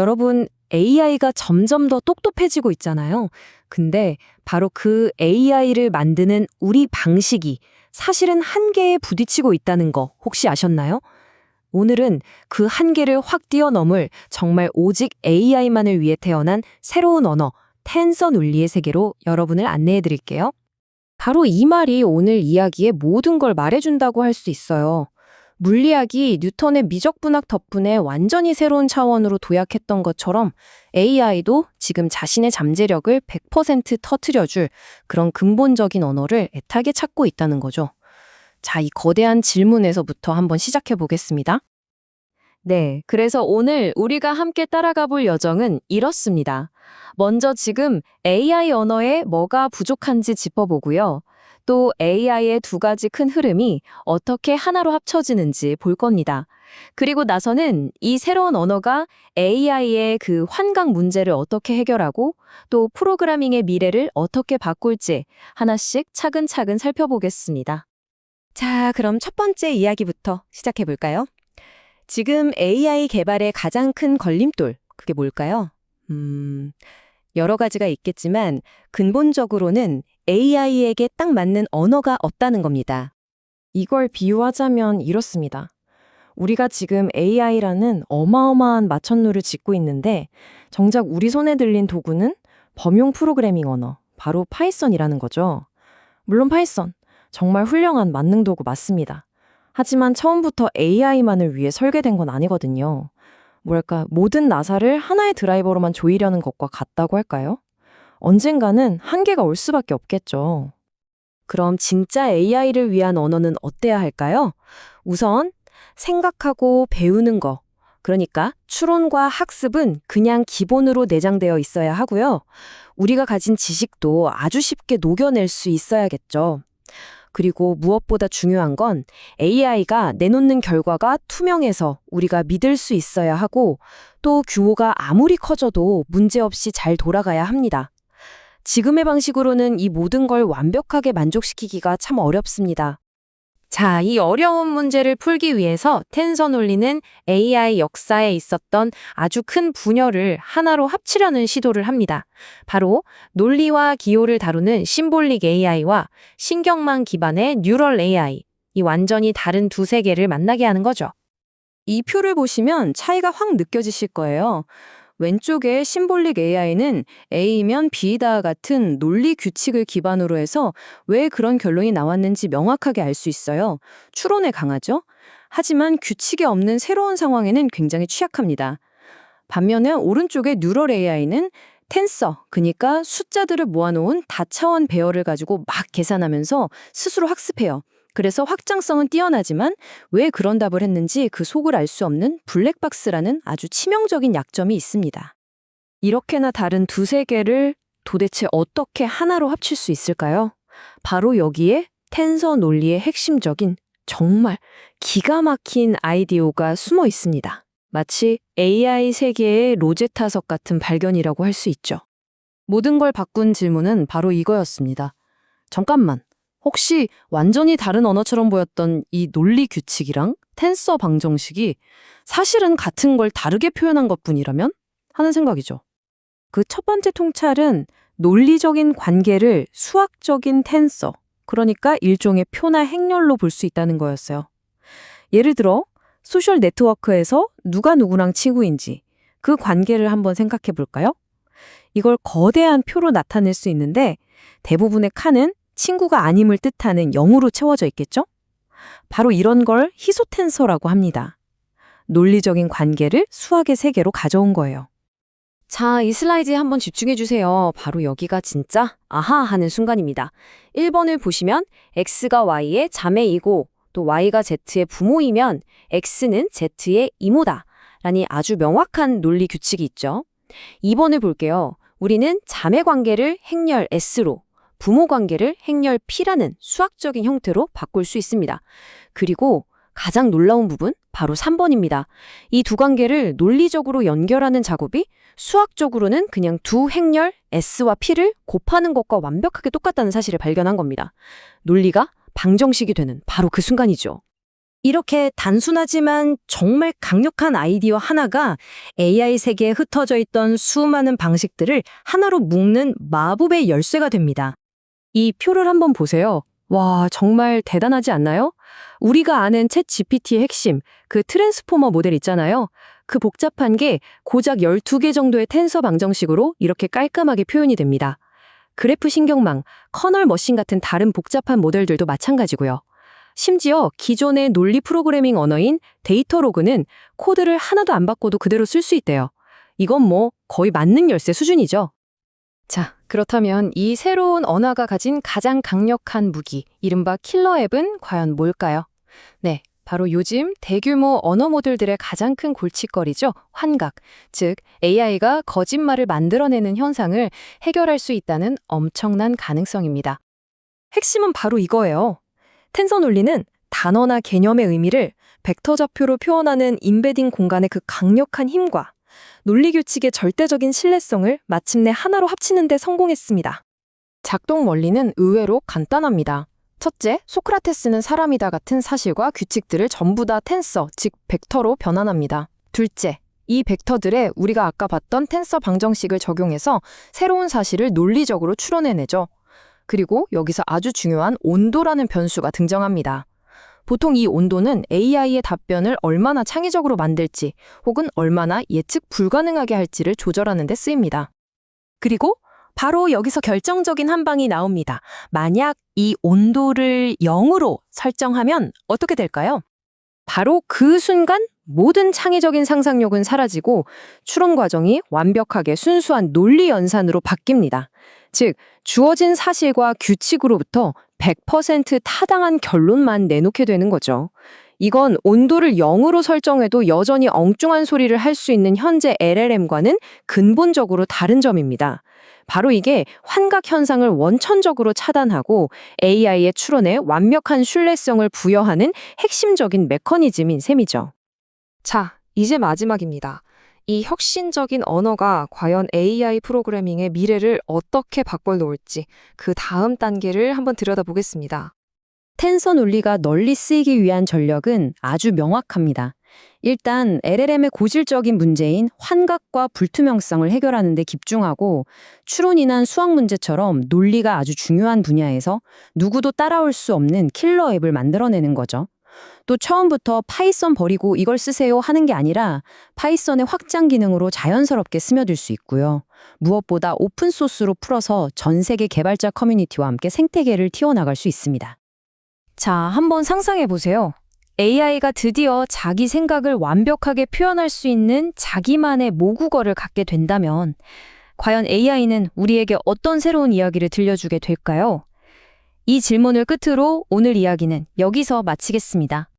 여러분, AI가 점점 더 똑똑해지고 있잖아요. 근데 바로 그 AI를 만드는 우리 방식이 사실은 한계에 부딪히고 있다는 거 혹시 아셨나요? 오늘은 그 한계를 확 뛰어넘을 정말 오직 AI만을 위해 태어난 새로운 언어, 텐서 논리의 세계로 여러분을 안내해 드릴게요. 바로 이 말이 오늘 이야기의 모든 걸 말해준다고 할 수 있어요. 물리학이 뉴턴의 미적분학 덕분에 완전히 새로운 차원으로 도약했던 것처럼 AI도 지금 자신의 잠재력을 100% 터뜨려줄 그런 근본적인 언어를 애타게 찾고 있다는 거죠. 자, 이 거대한 질문에서부터 한번 시작해 보겠습니다. 네, 그래서 오늘 우리가 함께 따라가 볼 여정은 이렇습니다. 먼저 지금 AI 언어에 뭐가 부족한지 짚어보고요. 또 AI의 두 가지 큰 흐름이 어떻게 하나로 합쳐지는지 볼 겁니다. 그리고 나서는 이 새로운 언어가 AI의 그 환각 문제를 어떻게 해결하고 또 프로그래밍의 미래를 어떻게 바꿀지 하나씩 차근차근 살펴보겠습니다. 자, 그럼 첫 번째 이야기부터 시작해 볼까요? 지금 AI 개발의 가장 큰 걸림돌, 그게 뭘까요? 여러 가지가 있겠지만 근본적으로는 AI에게 딱 맞는 언어가 없다는 겁니다. 이걸 비유하자면 이렇습니다. 우리가 지금 AI라는 어마어마한 마천루를 짓고 있는데 정작 우리 손에 들린 도구는 범용 프로그래밍 언어, 바로 파이썬이라는 거죠. 물론 파이썬, 정말 훌륭한 만능 도구 맞습니다. 하지만 처음부터 AI만을 위해 설계된 건 아니거든요. 뭐랄까, 모든 나사를 하나의 드라이버로만 조이려는 것과 같다고 할까요? 언젠가는 한계가 올 수밖에 없겠죠. 그럼 진짜 AI를 위한 언어는 어때야 할까요? 우선 생각하고 배우는 거, 그러니까 추론과 학습은 그냥 기본으로 내장되어 있어야 하고요. 우리가 가진 지식도 아주 쉽게 녹여낼 수 있어야겠죠. 그리고 무엇보다 중요한 건 AI가 내놓는 결과가 투명해서 우리가 믿을 수 있어야 하고 또 규모가 아무리 커져도 문제없이 잘 돌아가야 합니다. 지금의 방식으로는 이 모든 걸 완벽하게 만족시키기가 참 어렵습니다. 자, 이 어려운 문제를 풀기 위해서 텐서 논리는 AI 역사에 있었던 아주 큰 분열을 하나로 합치려는 시도를 합니다. 바로 논리와 기호를 다루는 심볼릭 AI와 신경망 기반의 뉴럴 AI, 이 완전히 다른 두 세계를 만나게 하는 거죠. 이 표를 보시면 차이가 확 느껴지실 거예요. 왼쪽의 심볼릭 AI는 A면 B다 같은 논리 규칙을 기반으로 해서 왜 그런 결론이 나왔는지 명확하게 알 수 있어요. 추론에 강하죠? 하지만 규칙이 없는 새로운 상황에는 굉장히 취약합니다. 반면에 오른쪽의 뉴럴 AI는 텐서, 그러니까 숫자들을 모아놓은 다차원 배열을 가지고 막 계산하면서 스스로 학습해요. 그래서 확장성은 뛰어나지만 왜 그런 답을 했는지 그 속을 알 수 없는 블랙박스라는 아주 치명적인 약점이 있습니다. 이렇게나 다른 두 세계를 도대체 어떻게 하나로 합칠 수 있을까요? 바로 여기에 텐서 논리의 핵심적인 정말 기가 막힌 아이디어가 숨어 있습니다. 마치 AI 세계의 로제타석 같은 발견이라고 할 수 있죠. 모든 걸 바꾼 질문은 바로 이거였습니다. 잠깐만. 혹시 완전히 다른 언어처럼 보였던 이 논리 규칙이랑 텐서 방정식이 사실은 같은 걸 다르게 표현한 것뿐이라면? 하는 생각이죠. 그 첫 번째 통찰은 논리적인 관계를 수학적인 텐서, 그러니까 일종의 표나 행렬로 볼 수 있다는 거였어요. 예를 들어 소셜 네트워크에서 누가 누구랑 친구인지 그 관계를 한번 생각해 볼까요? 이걸 거대한 표로 나타낼 수 있는데 대부분의 칸은 친구가 아님을 뜻하는 0으로 채워져 있겠죠? 바로 이런 걸 희소텐서라고 합니다. 논리적인 관계를 수학의 세계로 가져온 거예요. 자, 이 슬라이드에 한번 집중해 주세요. 바로 여기가 진짜 아하 하는 순간입니다. 1번을 보시면 X가 Y의 자매이고 또 Y가 Z의 부모이면 X는 Z의 이모다 라니 아주 명확한 논리 규칙이 있죠. 2번을 볼게요. 우리는 자매 관계를 행렬 S로 부모 관계를 행렬 P라는 수학적인 형태로 바꿀 수 있습니다. 그리고 가장 놀라운 부분 바로 3번입니다. 이 두 관계를 논리적으로 연결하는 작업이 수학적으로는 그냥 두 행렬 S와 P를 곱하는 것과 완벽하게 똑같다는 사실을 발견한 겁니다. 논리가 방정식이 되는 바로 그 순간이죠. 이렇게 단순하지만 정말 강력한 아이디어 하나가 AI 세계에 흩어져 있던 수많은 방식들을 하나로 묶는 마법의 열쇠가 됩니다. 이 표를 한번 보세요. 와, 정말 대단하지 않나요? 우리가 아는 챗 GPT의 핵심, 그 트랜스포머 모델 있잖아요. 그 복잡한 게 고작 12개 정도의 텐서 방정식으로 이렇게 깔끔하게 표현이 됩니다. 그래프 신경망, 커널 머신 같은 다른 복잡한 모델들도 마찬가지고요. 심지어 기존의 논리 프로그래밍 언어인 데이터로그는 코드를 하나도 안 바꿔도 그대로 쓸 수 있대요. 이건 뭐 거의 만능 열쇠 수준이죠. 자, 그렇다면 이 새로운 언어가 가진 가장 강력한 무기, 이른바 킬러 앱은 과연 뭘까요? 네, 바로 요즘 대규모 언어 모델들의 가장 큰 골칫거리죠. 환각, 즉 AI가 거짓말을 만들어내는 현상을 해결할 수 있다는 엄청난 가능성입니다. 핵심은 바로 이거예요. 텐서 논리는 단어나 개념의 의미를 벡터 좌표로 표현하는 임베딩 공간의 그 강력한 힘과 논리 규칙의 절대적인 신뢰성을 마침내 하나로 합치는 데 성공했습니다. 작동 원리는 의외로 간단합니다. 첫째, 소크라테스는 사람이다 같은 사실과 규칙들을 전부 다 텐서, 즉 벡터로 변환합니다. 둘째, 이 벡터들에 우리가 아까 봤던 텐서 방정식을 적용해서 새로운 사실을 논리적으로 추론해내죠. 그리고 여기서 아주 중요한 온도라는 변수가 등장합니다. 보통 이 온도는 AI의 답변을 얼마나 창의적으로 만들지 혹은 얼마나 예측 불가능하게 할지를 조절하는 데 쓰입니다. 그리고 바로 여기서 결정적인 한 방이 나옵니다. 만약 이 온도를 0으로 설정하면 어떻게 될까요? 바로 그 순간 모든 창의적인 상상력은 사라지고 추론 과정이 완벽하게 순수한 논리 연산으로 바뀝니다. 즉, 주어진 사실과 규칙으로부터 100% 타당한 결론만 내놓게 되는 거죠. 이건 온도를 0으로 설정해도 여전히 엉뚱한 소리를 할 수 있는 현재 LLM과는 근본적으로 다른 점입니다. 바로 이게 환각 현상을 원천적으로 차단하고 AI의 추론에 완벽한 신뢰성을 부여하는 핵심적인 메커니즘인 셈이죠. 자, 이제 마지막입니다. 이 혁신적인 언어가 과연 AI 프로그래밍의 미래를 어떻게 바꿔놓을지 그 다음 단계를 한번 들여다보겠습니다. 텐서 논리가 널리 쓰이기 위한 전력은 아주 명확합니다. 일단 LLM의 고질적인 문제인 환각과 불투명성을 해결하는 데 집중하고 추론이나 수학 문제처럼 논리가 아주 중요한 분야에서 누구도 따라올 수 없는 킬러 앱을 만들어내는 거죠. 또 처음부터 파이썬 버리고 이걸 쓰세요 하는 게 아니라 파이썬의 확장 기능으로 자연스럽게 스며들 수 있고요. 무엇보다 오픈소스로 풀어서 전 세계 개발자 커뮤니티와 함께 생태계를 틔워나갈 수 있습니다. 자, 한번 상상해 보세요. AI가 드디어 자기 생각을 완벽하게 표현할 수 있는 자기만의 모국어를 갖게 된다면 과연 AI는 우리에게 어떤 새로운 이야기를 들려주게 될까요? 이 질문을 끝으로 오늘 이야기는 여기서 마치겠습니다.